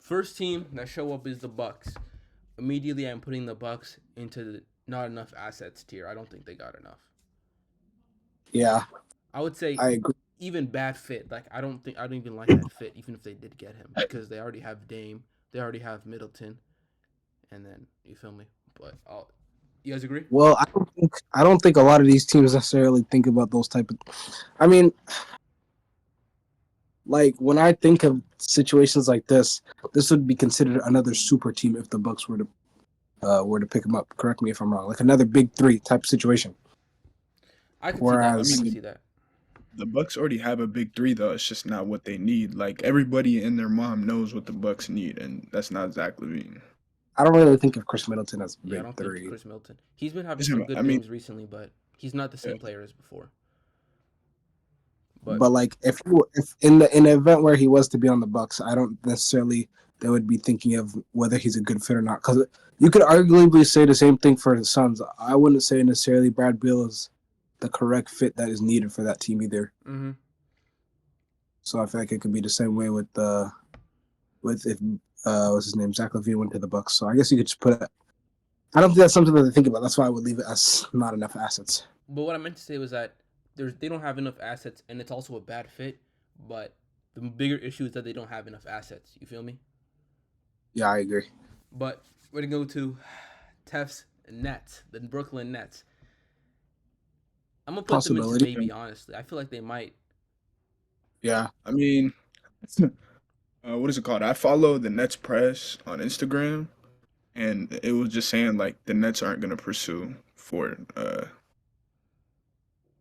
First team that show up is the Bucks. Immediately, I'm putting the Bucks into the not enough assets tier. I don't think they got enough. Yeah, I would say I agree. even bad fit. Like I don't even like that fit, even if they did get him because they already have Dame, they already have Middleton, and then you feel me. But you guys agree? Well, I don't think a lot of these teams necessarily think about those type of. I mean, like when I think of situations like this would be considered another super team if the Bucks were to pick him up. Correct me if I'm wrong. Like another big three type situation. I could see that. I I Whereas, mean, could the, see that. the Bucks already have a big three though. It's just not what they need. Like everybody and their mom knows what the Bucks need, and that's not Zach LaVine. I don't really think of Chris Middleton as a Yeah, I big don't think three. Chris Middleton. He's been having some Listen, good I mean, games recently, but he's not the yeah, same player as before. But But like if in the event where he was to be on the Bucks, I don't necessarily they would be thinking of whether he's a good fit or not. Because you could arguably say the same thing for the Suns. I wouldn't say necessarily Brad Beal is the correct fit that is needed for that team either. mm-hmm. So I feel like it could be the same way with if what's his name, Zach LaVine went to the Bucks. So I guess you could just put it. I don't think that's something that they think about. That's why I would leave it as not enough assets. But what I meant to say was that they don't have enough assets, and it's also a bad fit. But the bigger issue is that they don't have enough assets. You feel me? Yeah, I agree. But we're gonna go to Tef's Nets, the Brooklyn Nets. I'm gonna put them into Possibility. maybe. Honestly, I feel like they might. Yeah. I mean, what is it called? I follow the Nets press on Instagram, and it was just saying like the Nets aren't gonna pursue for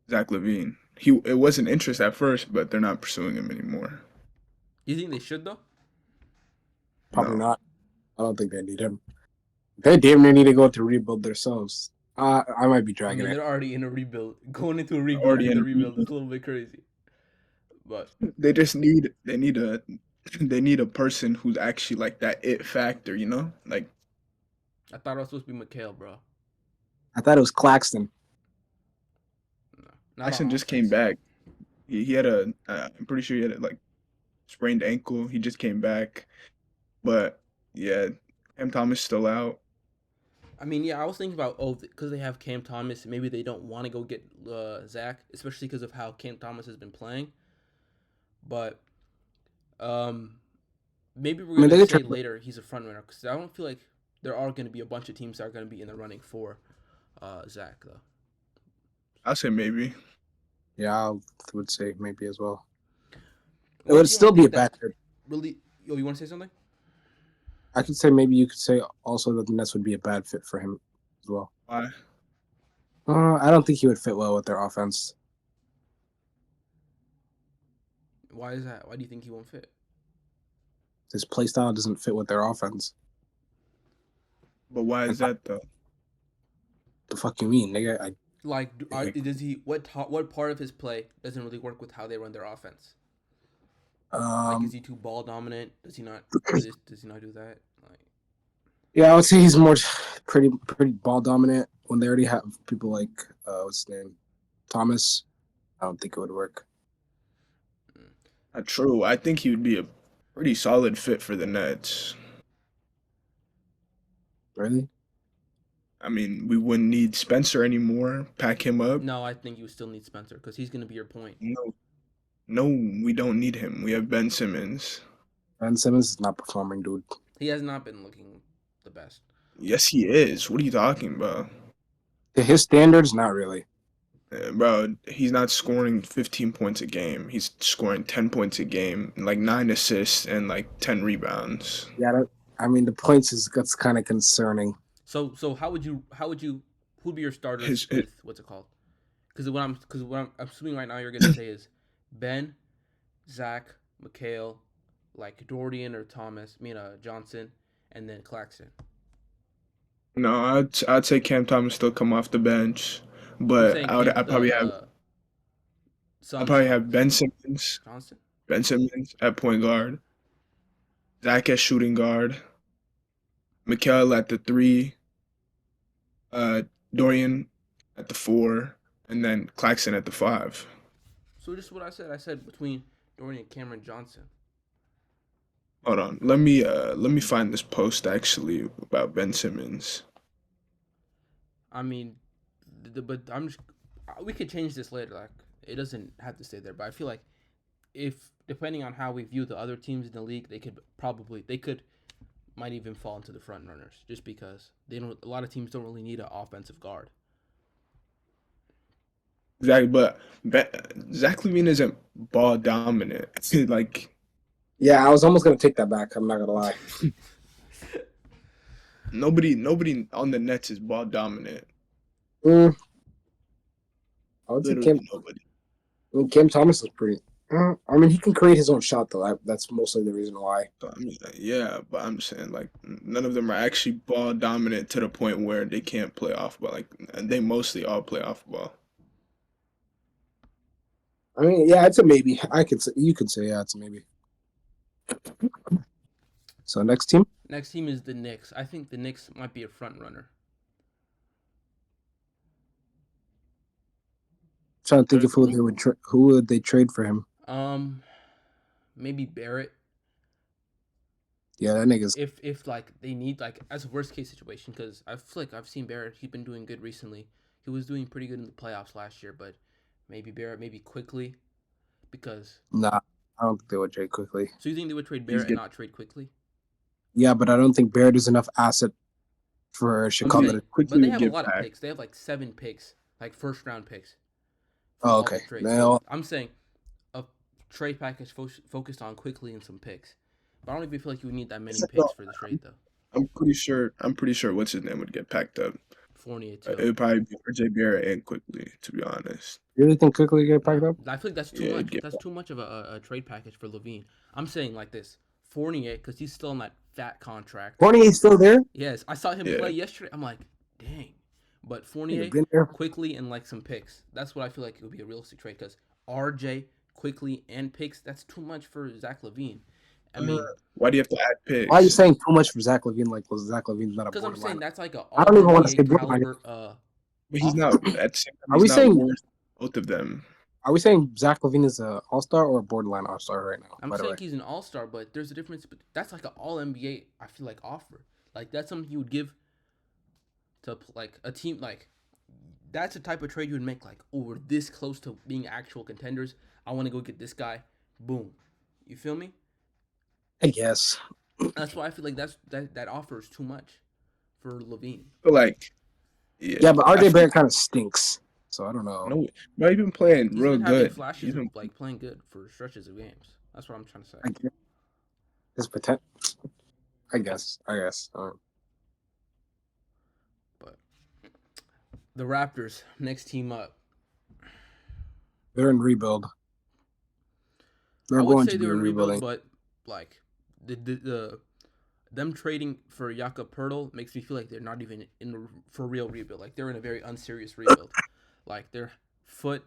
Zach LaVine. It was an interest at first, but they're not pursuing him anymore. You think they should though? Probably No, not. I don't think they need him. They damn near need to go to rebuild themselves. I might be I dragging mean, it. they're already in a rebuild. Going into a rebuild already in in the a rebuild is rebuild. a little bit crazy. But They just need a they need a person who's actually like that it factor, you know? Like I thought it was supposed to be McHale, bro. I thought it was Claxton. No, not on Tyson just came offense. back. He had I'm pretty sure he had a like sprained ankle. He just came back, but yeah, Cam Thomas still out. I mean, yeah, I was thinking about because they have Cam Thomas, maybe they don't want to go get Zach, especially because of how Cam Thomas has been playing. But um, maybe we're I mean, gonna they could say try. later he's a front runner because I don't feel like there are going to be a bunch of teams that are going to be in the running for Zach though. I'll say maybe. Yeah, I would say maybe as well. It One would team I still be a think that bad fit. really. Yo, you want to say something? I could say maybe you could say also that the Nets would be a bad fit for him as well. Why? I don't think he would fit well with their offense. Why is that? Why do you think he won't fit? His play style doesn't fit with their offense. But why is And that though? the fuck you mean, nigga? Like, does he what part of his play doesn't really work with how they run their offense? Like, is Um, he too ball dominant? Does he not do this? Does he not do that? Like, yeah, I would say he's more pretty ball dominant when they already have people like what's his name, Thomas. I don't think it would work. mm. Not true. I think he would be a pretty solid fit for the Nets. Really? I mean, we wouldn't need Spencer anymore. Pack him up. No, I think you still need Spencer because he's gonna be your point. No, no, we don't need him. We have Ben Simmons. Ben Simmons is not performing, dude. He has not been looking the best. Yes, he is. What are you talking about? To his standards, not really. Bro, he's not scoring 15 points a game. He's scoring 10 points a game, like 9 assists and like 10 rebounds. Yeah, I mean the points is that's kind of concerning. So who'd be your starters His with what's it called? Because what I'm assuming right now you're gonna say is Ben, Zach, McHale, like Dorian or Thomas, Johnson, and then Claxton. no, I'd say Cam Thomas still come off the bench, I'm but saying I probably have Suns Ben Simmons, Johnson. at point guard, Zach at shooting guard, Mikal at the three, uh, Dorian at the four, and then Claxton at the five. So just what I said. I said between Dorian and Cameron Johnson. Hold on. Let me find this post actually about Ben Simmons. I mean, but I'm just we could change this later. Like it doesn't have to stay there. But I feel like if depending on how we view the other teams in the league, they could might even fall into the front runners just because they don't. A lot of teams don't really need an offensive guard. Exactly, but Zach LaVine isn't ball dominant. Like Yeah, I was almost gonna take that back. I'm not gonna lie. nobody on the Nets is ball dominant. Mm, I would say Literally Cam. nobody. I mean, Cam Thomas is pretty. I mean, he can create his own shot though. That's mostly the reason why. So I'm just like, yeah, but I'm saying like none of them are actually ball dominant to the point where they can't play off ball. Like they mostly all play off ball. I mean, yeah, it's a maybe. I could say you could say yeah, it's a maybe. So next team. Next team is the Knicks. I think the Knicks might be a front runner. Trying to think of who would they trade for him. Um, maybe Barrett. Yeah, that nigga's. If like they need like as a worst case situation, because I feel like I've seen Barrett. He's been doing good recently. He was doing pretty good in the playoffs last year, but maybe Barrett, maybe quickly, because. Nah, I don't think they would trade quickly. So you think they would trade He's Barrett and good. not trade quickly? Yeah, but I don't think Barrett is enough asset for I'm Chicago. saying, To, but Quickly they would have a get lot of back. picks. They have like 7 picks, like first round picks from oh, all the okay. trades. So Now, I'm saying a trade package focused on quickly and some picks. But I don't even feel like you would need that many picks for the trade though. I'm pretty sure. I'm pretty sure what's his name would get packed up. Fournier It too. would probably be RJ Barrett and quickly, to be honest. you really think quickly get packed No, up? I feel like that's too Yeah, much. it'd get That's too much of a trade package for LaVine. I'm saying like this: Fournier, because he's still on that fat contract. Fournier's still there. Yes, I saw him yeah. play yesterday. I'm like, dang. But Nigga Fournier, been there. quickly, and like some picks. That's what I feel like it would be a realistic trade. Because RJ, quickly, and picks, that's too much for Zach LaVine. I Uh, mean, why do you have to add Why are you picks? saying too much for Zach LaVine? Like, was Zach LaVine's not a because I'm borderline? saying that's like an I All don't even want to NBA say borderline. caliber But he's offer. not at the same time. Are He's we not saying worth both of them. Are we saying Zach LaVine is a All Star or a borderline All Star right now? I'm By the way, saying he's an All Star, but there's a difference. But that's like an All NBA. I feel like offer. Like that's something you would give to like a team like that's the type of trade you would make like oh we're this close to being actual contenders. I want to go get this guy. Boom. You feel me? I guess. That's why I feel like that offer is too much for Levine. But like, yeah, Yeah, but I RJ feel Barrett kind of stinks. So I don't know. no. But he's been playing He's real been having good. flashes He's of been like playing good for stretches of games. That's what I'm trying to say. I guess his potential. I guess. But the Raptors next team up. They're in rebuild. I They're would going say to be they're in in rebuild, rebuilding. but like the them trading for Jakob Pertl makes me feel like they're not even in for real rebuild. Like they're in a very unserious rebuild. Like their foot,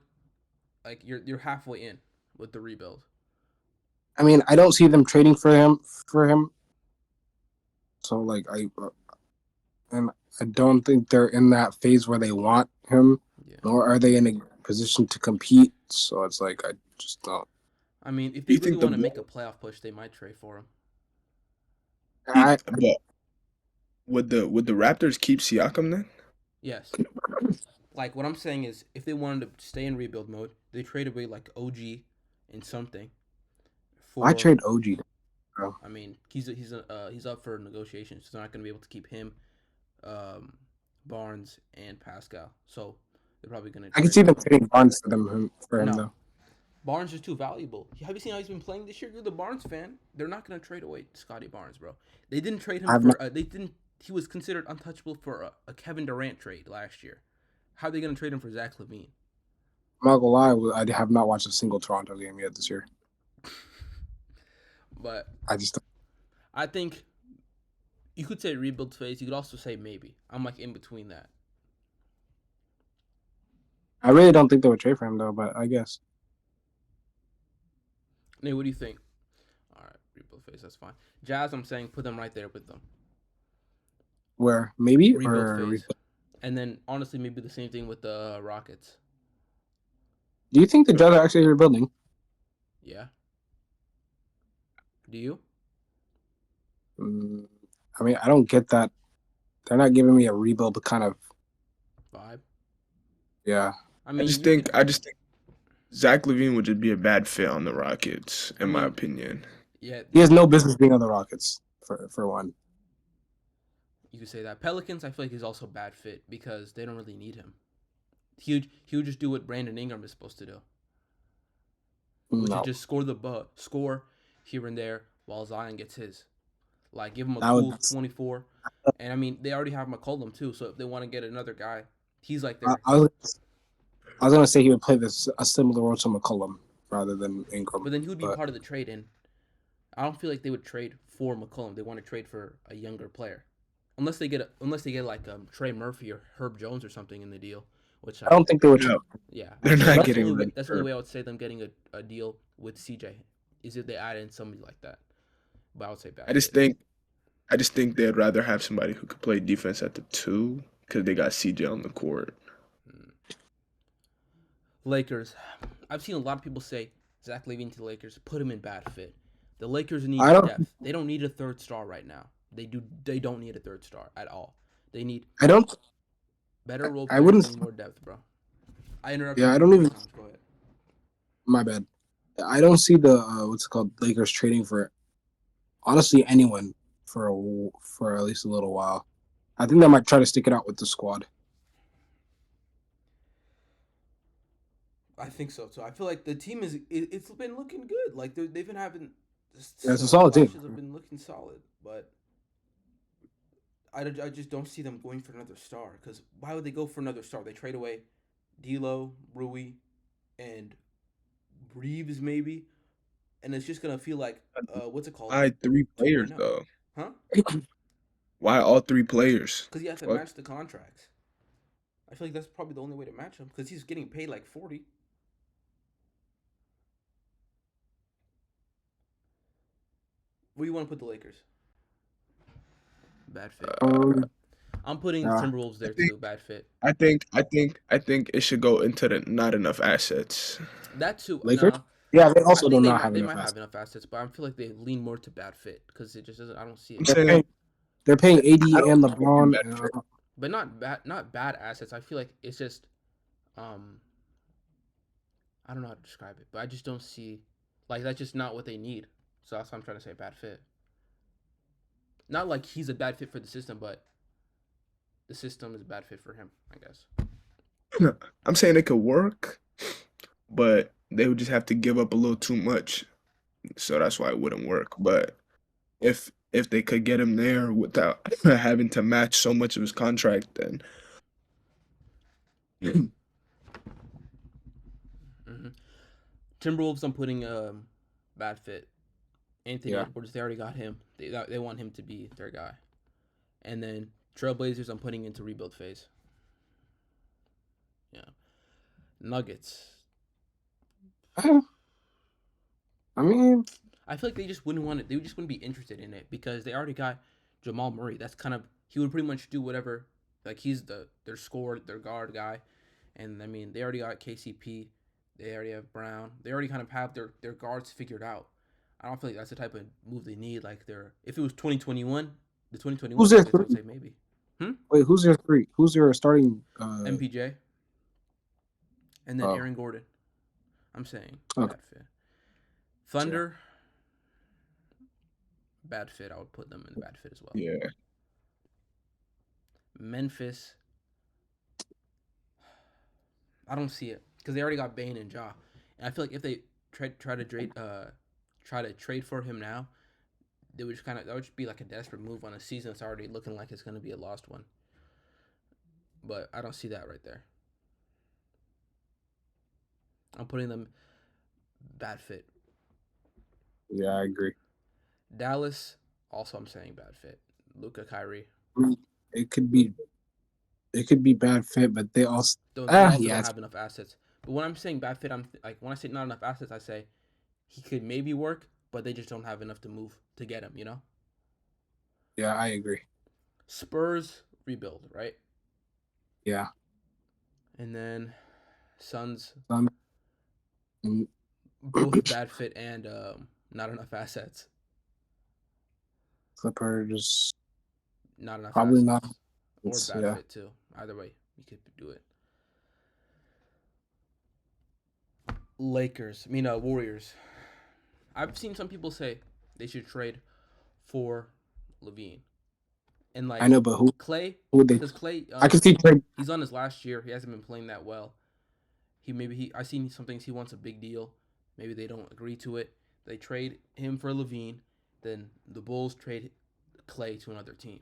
like you're halfway in with the rebuild. I mean, I don't see them trading for him. So like and I don't think they're in that phase where they want him, Yeah. nor are they in a position to compete. So it's like I just don't. I mean, if Do they you really think the want to make a playoff push, they might trade for him. but would the Raptors keep Siakam then? Yes. Like what I'm saying is, if they wanted to stay in rebuild mode, they trade away like OG and something I for. trade OG. Bro. I mean, he's up for negotiations. So they're not going to be able to keep him, um, Barnes and Pascal. So they're probably going to I can trade see him. them trading Barnes to them for him No, though. Barnes is too valuable. Have you seen how he's been playing this year? You're the Barnes fan. They're not going to trade away Scotty Barnes, bro. They didn't trade him I've not. for. They didn't. He was considered untouchable for a Kevin Durant trade last year. How are they going to trade him for Zach LaVine? I'm not gonna lie. I have not watched a single Toronto game yet this year. But I just. I think you could say rebuild phase. You could also say maybe. I'm like in between that. I really don't think they would trade for him though. But I guess. Nate, what do you think? All right, rebuild phase. That's fine. Jazz, I'm saying put them right there with them. Where maybe Rebuild or phase. And then honestly, maybe the same thing with the Rockets. do you think the Jazz are actually rebuilding? Yeah. Do you? Mm, I mean, I don't get that. They're not giving me a rebuild kind of. Vibe. Yeah, I I mean, just you're think gonna. I just think Zach LaVine would just be a bad fit on the Rockets, I in my mean, opinion. yeah, he has no business being on the Rockets for one. you could say that. Pelicans, I feel like he's also a bad fit because they don't really need him. He would just do what Brandon Ingram is supposed to do, which is No, just score here and there while Zion gets his. Like give him a that would. cool 24, and I mean they already have McCollum too. So if they want to get another guy, he's like I, their. I was I was gonna say he would play this a similar role to McCollum rather than Ingram, But then he would be but part of the trade in. I don't feel like they would trade for McCollum. They want to trade for a younger player, unless they get like Trey Murphy or Herb Jones or something in the deal. Which I don't think they would. No, yeah, I they're feel like not But getting rid that's the only of way I would say them getting a deal with CJ is if they add in somebody like that. But I would say I bad just fit. think I just think they'd rather have somebody who could play defense at the two because they got CJ on the court. Hmm. Lakers. I've seen a lot of people say Zach LaVine to the Lakers, put him in bad fit. The Lakers I need don't. depth. They don't need a third star right now. They don't need a third star at all. They need I don't. better role I players. wouldn't. They need more depth, bro. I interrupted Yeah, I you don't multiple even. times. Go ahead. My bad. I don't see the what's it called Lakers trading for honestly anyone for at least a little while. I think they might try to stick it out with the squad. I think so too. I feel like the team it's been looking good. Like they've been having Yeah, it's a solid team. flashes have been looking solid, but I just don't see them going for another star. Because why would they go for another star? They trade away D'Lo, Rui, and Reeves maybe, and it's just gonna feel like what's it called Why three players 2.0, though? huh? Why all three players? Because you have to Fuck. match the contracts. I feel like that's probably the only way to match him because he's getting paid like 40. Where do you want to put the Lakers? Bad fit. Um, I'm putting the yeah, Timberwolves I there think too. Bad fit. I think it should go into the not enough assets. That too. Lakers. Nah, Yeah, they I also do think not have they enough might have assets. enough assets, but I feel like they lean more to bad fit because it just doesn't. I don't see I'm it. They're saying paying. They're paying I AD don't and think it'd be LeBron. bad fit. But not bad assets. I feel like it's just um I don't know how to describe it, but I just don't see like that's just not what they need. So that's what I'm trying to say. Bad fit. Not like he's a bad fit for the system, but the system is a bad fit for him. I guess. I'm saying it could work, but they would just have to give up a little too much. So that's why it wouldn't work. But if they could get him there without having to match so much of his contract, then hmm Timberwolves. I'm putting bad fit. Anthony Yeah, Edwards. They already got him. They want him to be their guy. And then Trailblazers. I'm putting into rebuild phase. Yeah. Nuggets. I mean, I feel like they just wouldn't want it. They just wouldn't be interested in it because they already got Jamal Murray. That's kind of he would pretty much do whatever. Like he's their score, their guard guy, and I mean they already got KCP. They already have Brown. They already kind of have their guards figured out. I don't feel like that's the type of move they need. Like they're if it was 2021, the 2021 who's their Nuggets, I would three? say maybe. Hmm. Wait, who's their three? Who's their starting? MPJ and then Oh, Aaron Gordon. I'm saying okay, bad fit. yeah. Thunder, bad fit. I would put them in bad fit as well. yeah. Memphis, I don't see it because they already got Bane and Ja, and I feel like if they try to trade for him now, they would just kind of that would just be like a desperate move on a season that's already looking like it's going to be a lost one. But I don't see that right there. I'm putting them bad fit. Yeah, I agree. Dallas, also I'm saying bad fit. Luca, Kyrie, I mean, it could be it could be bad fit, but they also they also yeah, don't have enough assets. But when I'm saying bad fit, I'm like when I say not enough assets, I say he could maybe work, but they just don't have enough to move to get him. You know. yeah, I agree. Spurs rebuild, right? Yeah, And then Suns um, both bad fit and not enough assets. Clippers Not enough probably assets. not. Or It's, bad yeah, fit too. Either way, you could do it. Lakers. Warriors. I've seen some people say they should trade for LaVine. And I like know, but Clay, who would they? because Clay, I can see trade. he's on his last year. He hasn't been playing that well. I seen some things he wants a big deal. Maybe they don't agree to it. They trade him for LaVine. Then the Bulls trade Clay to another team.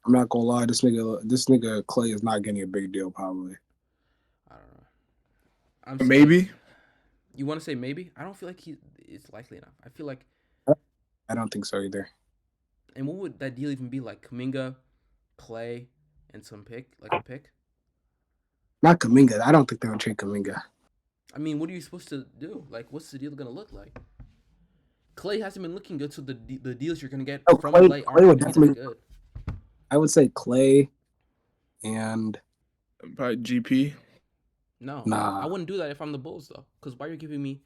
I'm not gonna lie, this nigga Clay is not getting a big deal probably. I don't know. I'm saying Maybe. you want to say maybe. I don't feel like it's likely enough. I feel like, I don't think so either. and what would that deal even be like? Kuminga, Clay, and some pick, like a pick. Not Kuminga. I don't think they would trade Kuminga. I mean, what are you supposed to do? Like, what's the deal gonna look like? Clay hasn't been looking good, so the deals you're gonna get Oh, from Clay aren't Would gonna be that definitely. good. I would say Clay and Probably GP. No, I nah. wouldn't do that if I'm the Bulls though. Because why are you giving me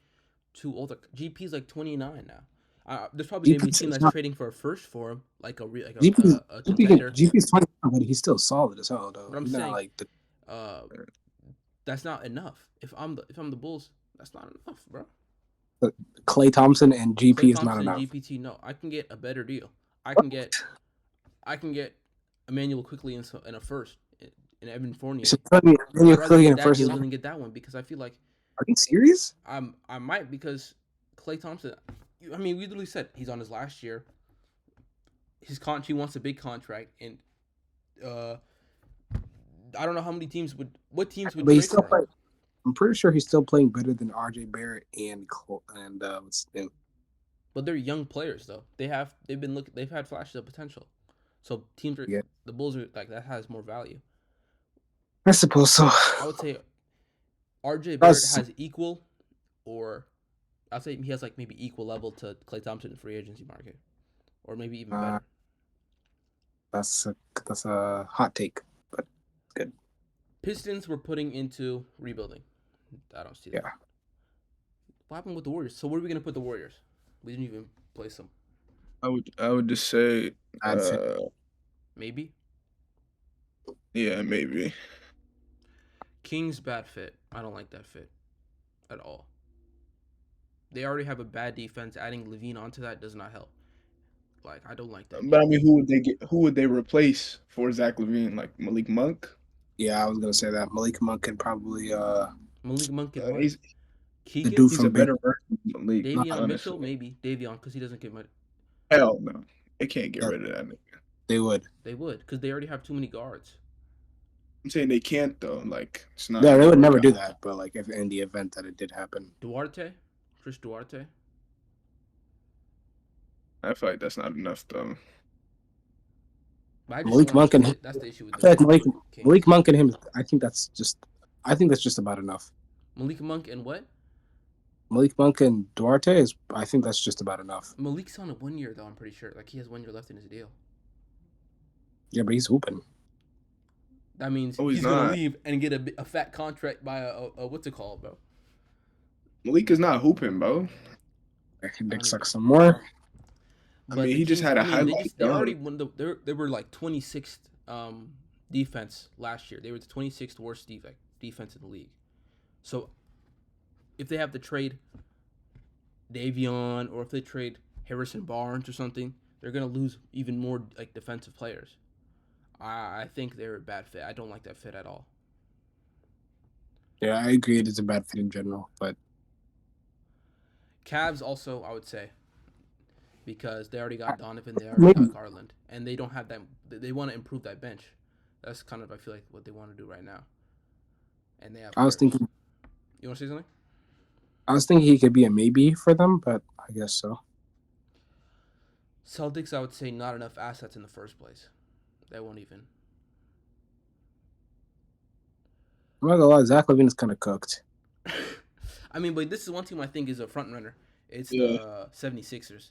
two older? GP's like 29 now. There's probably gonna be a GP's team that's not trading for a first for him, like GP's a GP contender. GP's 21, but he's still solid as hell though. But I'm He's not saying, like the uh, that's not enough. If I'm the Bulls, that's not enough, bro. Clay Thompson and Clay GP is not Thompson and enough. GPT, no, I can get a better deal. I What? can get I can get Emmanuel quickly in a first in Evan Fournier. So tell me, I'd Emmanuel rather Quickley in get the that first deal is. than get that one because I feel like Are you serious? I might because Clay Thompson. I mean, we literally said he's on his last year. He wants a big contract, and uh, I don't know how many teams would. What teams would But he's trade still for him? playing. I'm pretty sure he's still playing better than RJ Barrett and what's his name? But they're young players though. They've had flashes of potential. So teams are Yeah, the Bulls are like that has more value. I suppose so. I would say RJ Barrett That's has equal, or I'd say he has like maybe equal level to Clay Thompson in free agency market, or maybe even uh, better. that's a hot take, but good. Pistons were putting into rebuilding. I don't see that. Yeah, What happened with the Warriors? So where are we gonna put the Warriors? We didn't even place them. I would just say, I'd say Maybe yeah, maybe. Kings bad fit. I don't like that fit at all. They already have a bad defense. Adding LaVine onto that does not help. Like I don't like that But I deal. mean, who would they get? Who would they replace for Zach LaVine? Like Malik Monk? yeah. I was gonna say that Malik Monk can probably Malik Monk and what? He's the Keegan, dude he's a from Baylor. better version of Malik, Not Davion Mitchell, honestly. maybe Davion because he doesn't get much. Hell no, they can't get that rid of that nigga. they would. They would because they already have too many guards. I'm saying they can't though. Like it's not Yeah, they gonna would work never out. do that. But like, if in the event that it did happen, Duarte, Chris Duarte. I feel like that's not enough though. But I just don't Malik like Monk and him, that's the issue with I feel like Malik Kings. Monk and him. I think that's just about enough. Malik Monk and what? Malik Monk and Duarte is. I think that's just about enough. Malik's on a 1 year though. I'm pretty sure. Like he has 1 year left in his deal. Yeah, but he's hooping. That means Oh, he's he's gonna not. leave and get a fat contract by a what's it called, bro? Malik is not hooping, bro. I can I dick don't suck even. some more. I But mean, the he just Kings, had I a mean, highlight they already dunk. won they were like 26th defense last year. They were the 26th worst defense in the league. So if they have to trade Davion or if they trade Harrison Barnes or something, they're gonna lose even more like defensive players. I think they're a bad fit. I don't like that fit at all. Yeah, I agree. It is a bad fit in general, but Cavs also, I would say, because they already I, got Donovan, they already got maybe Garland, and they don't have that. They want to improve that bench. That's kind of I feel like what they want to do right now, and they have I was players. thinking. You want to say something? I was thinking he could be a maybe for them, but I guess so. Celtics, I would say, not enough assets in the first place. They won't even. I'm not gonna lie, Zach LaVine is kind of cooked. I mean, but this is one team I think is a front runner. It's Yeah, the 76ers.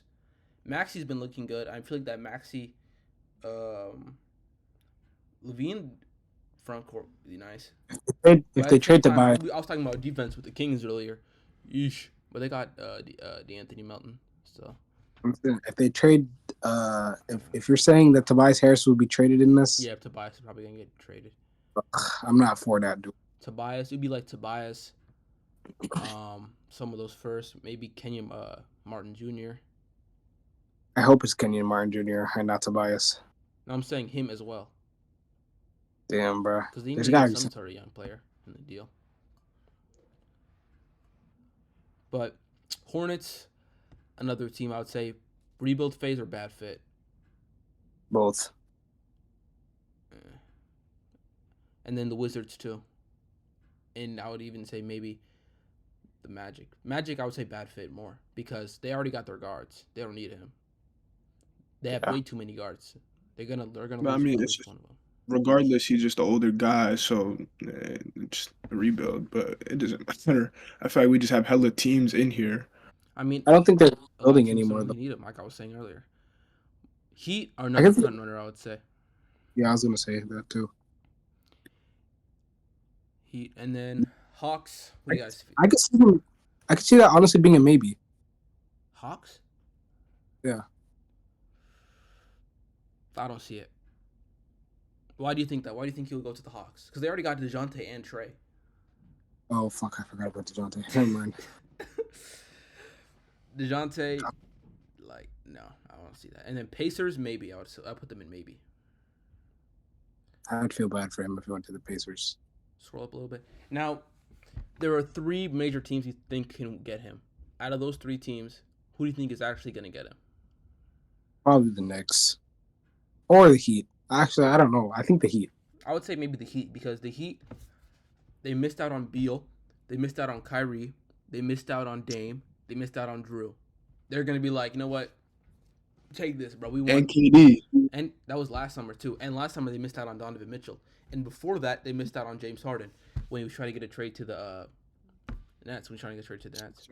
Maxi's been looking good. I feel like that Maxi, um, Levine front court would be nice. If But at they the same trade to time, buy, I was talking about defense with the Kings earlier. Yeesh. But they got the Anthony Melton. So if they trade if you're saying that Tobias Harris will be traded in this, Yeah, Tobias is probably gonna get traded. I'm not for that, dude. Tobias, it'd be like Tobias. Some of those first, maybe Kenyon Martin Jr. I hope it's Kenyon Martin Jr. and not Tobias. No, I'm saying him as well Damn, bro. because they need There's to get gotta be some some. sort of young player in the deal. But Hornets, another team I would say rebuild phase or bad fit. Both. And then the Wizards too. And I would even say maybe the Magic. Magic, I would say bad fit more because they already got their guards. They don't need him. They have Yeah. way too many guards. They're gonna But I lose mean, at it's least just one of them. regardless, he's just an older guy, so it's a rebuild. But it doesn't matter. I feel like we just have hella teams in here. I mean, I don't think they're a lot of building teams anymore don't though. really need him, like I was saying earlier. Heat are I another guess. front runner, I would say. Yeah, I was gonna say that too. Heat, and then Hawks. What do you guys? I could see them. I could see that honestly being a maybe. Hawks? Yeah. I don't see it. Why do you think that? Why do you think he'll go to the Hawks? Because they already got DeJounte and Trey. Oh fuck! I forgot about DeJounte. Never mind. DeJounte, like no, I don't see that. And then Pacers, maybe I put them in maybe. I'd feel bad for him if he went to the Pacers. Scroll up a little bit. Now, there are three major teams you think can get him. Out of those three teams, who do you think is actually going to get him? Probably the Knicks or the Heat. Actually, I don't know. I think the Heat. I would say maybe the Heat because the Heat, they missed out on Beal, they missed out on Kyrie, they missed out on Dame, they missed out on Drew. They're going to be like, you know what? Take this, bro. We won. And KD. And that was last summer too. And last summer they missed out on Donovan Mitchell. And before that they missed out on James Harden when he was trying to get a trade to the Nets. When he was trying to get a trade to the Nets.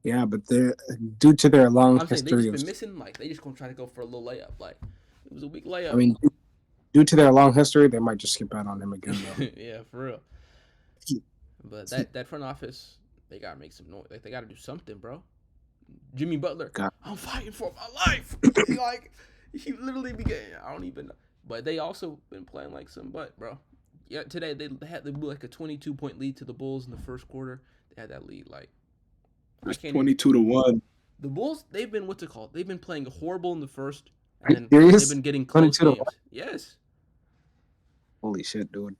Yeah, but they're due to their long I'm saying they history just of. been missing. Like they just gonna try to go for a little layup. Like it was a weak layup. I mean, due to their long history, they might just skip out on him again though. Yeah, for real. But that front office, they gotta make some noise. Like they gotta do something, bro. Jimmy Butler, I'm fighting for my life. Like he literally began. I don't even know. But they also been playing like some butt, bro. Yeah, today they blew like a 22-point lead to the Bulls in the first quarter. They had that lead like It's 22-1. The Bulls, they've been what's it called? They've been playing horrible in the first, Are and you then serious? they've been getting close 22-1? games. Yes. Holy shit, dude.